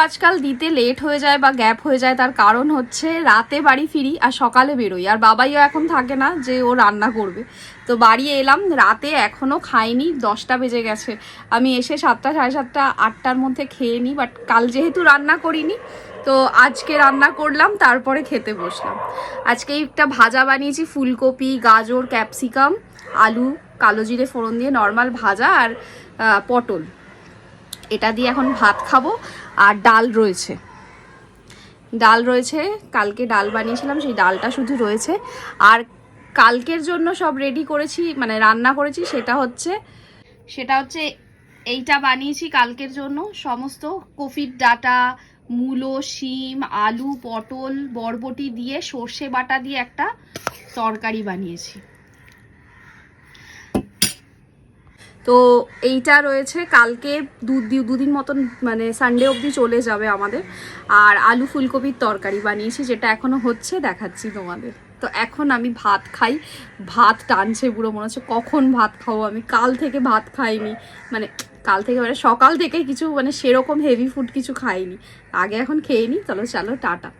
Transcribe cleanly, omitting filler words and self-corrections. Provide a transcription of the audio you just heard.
আজকাল দিতে লেট হয়ে যায় বা গ্যাপ হয়ে যায়, তার কারণ হচ্ছে রাতে বাড়ি ফিরি আর সকালে বেরোই, আর বাবাইও এখন থাকে না যে ও রান্না করবে। তো বাড়ি এলাম রাতে, এখনও খাইনি, 10টা বেজে গেছে। আমি এসে 7টা, সাড়ে 7টা, 8টার মধ্যে খেয়ে নিই। বাট কাল যেহেতু রান্না করিনি, তো আজকে রান্না করলাম, তারপরে খেতে বসলাম। আজকে একটা ভাজা বানিয়েছি, ফুলকপি, গাজর, ক্যাপসিকাম, আলু, কালো জিরে ফোড়ন দিয়ে নর্মাল ভাজা, আর পটল। এটা দিয়ে এখন ভাত খাবো। আর ডাল রয়েছে, কালকে ডাল বানিয়েছিলাম, সেই ডালটা শুধু রয়েছে। আর কালকের জন্য সব রেডি করেছি, মানে রান্না করেছি, সেটা হচ্ছে এইটা বানিয়েছি কালকের জন্য। সমস্ত কফির ডাঁটা, মূলো, শিম, আলু, পটল, বরবটি দিয়ে সর্ষে বাটা দিয়ে একটা তরকারি বানিয়েছি। তো এইটা রয়েছে, কালকে দুদিন মতন, মানে সানডে অবধি চলে যাবে আমাদের। আর আলু ফুলকপির তরকারি বানিয়েছি, যেটা এখনো হচ্ছে, দেখাচ্ছি তোমাদের। তো এখন আমি ভাত খাই, ভাত টানছে পুরো, মনে হচ্ছে কখন ভাত খাবো। আমি কাল থেকে ভাত খাইনি, মানে সকাল থেকে কিছু, মানে সেরকম হেভি ফুড কিছু খাইনি। আগে এখন খেয়ে নিই, চলো টাটা।